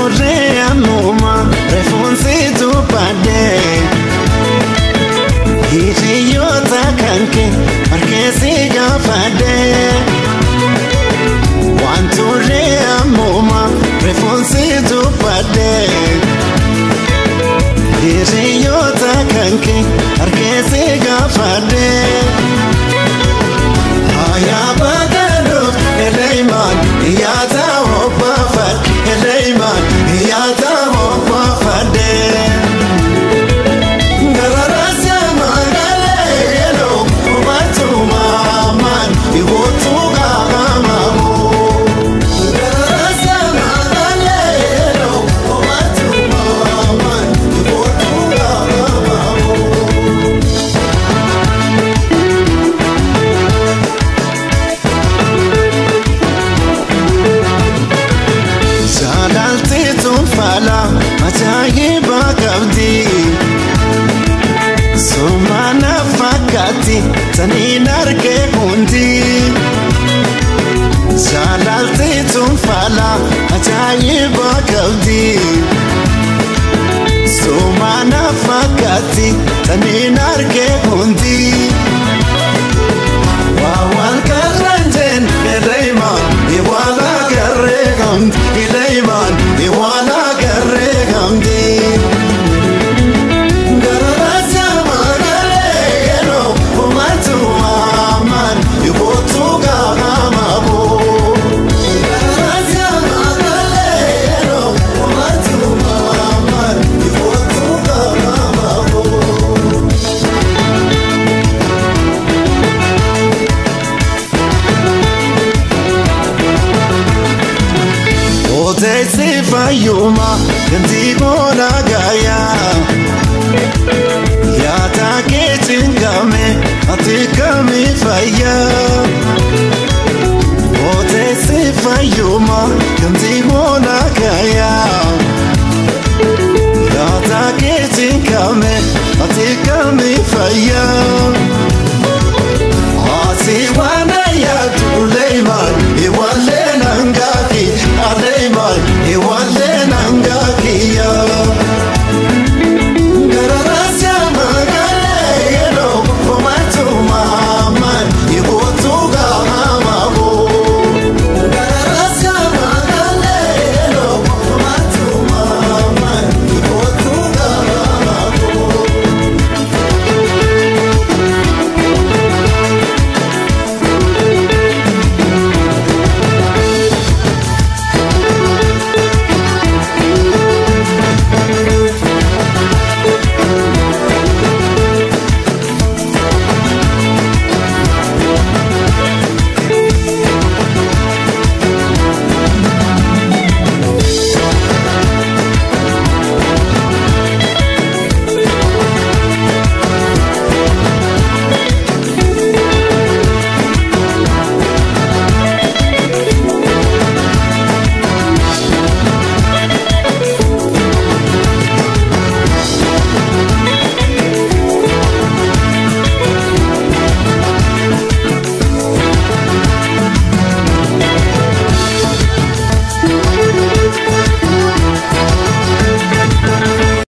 Wantootni ammuma reefunsitu baadhee hiriyoota kan kee harkeessi gaafadhee. Wantootni ammuma reefunsitu baadhee hiriyoota kan kee harkeessi gaafadhee. Ayaa baadhadhuuf eleemaan yaada obbafadhe eleemaan yaada obbafadhe. Gararasa magalee yeroo hubatuma maan iwootu gaamamu. Gararasa magalee yeroo hubatuma maan iwootu gaamamu. Fala ajaa'iba qabdi somana fakkaatti saniin argee hundi. Jaalalteetuun fala ajaa'iba qabdi somana fakkaatti saniin argee hundi. Waan karranjeen eleemaan iwala garee gamdi eleemaan iwala garee gamdi. Gararasa magalee yeroo hubatuma maan iwootu gaamamu. Gararasa magalee yeroo hubatuma maan iwootu gaamamu. Oteessi fayyuma ganti boona gaayaa yaada kee cingame ati kami fayyaa.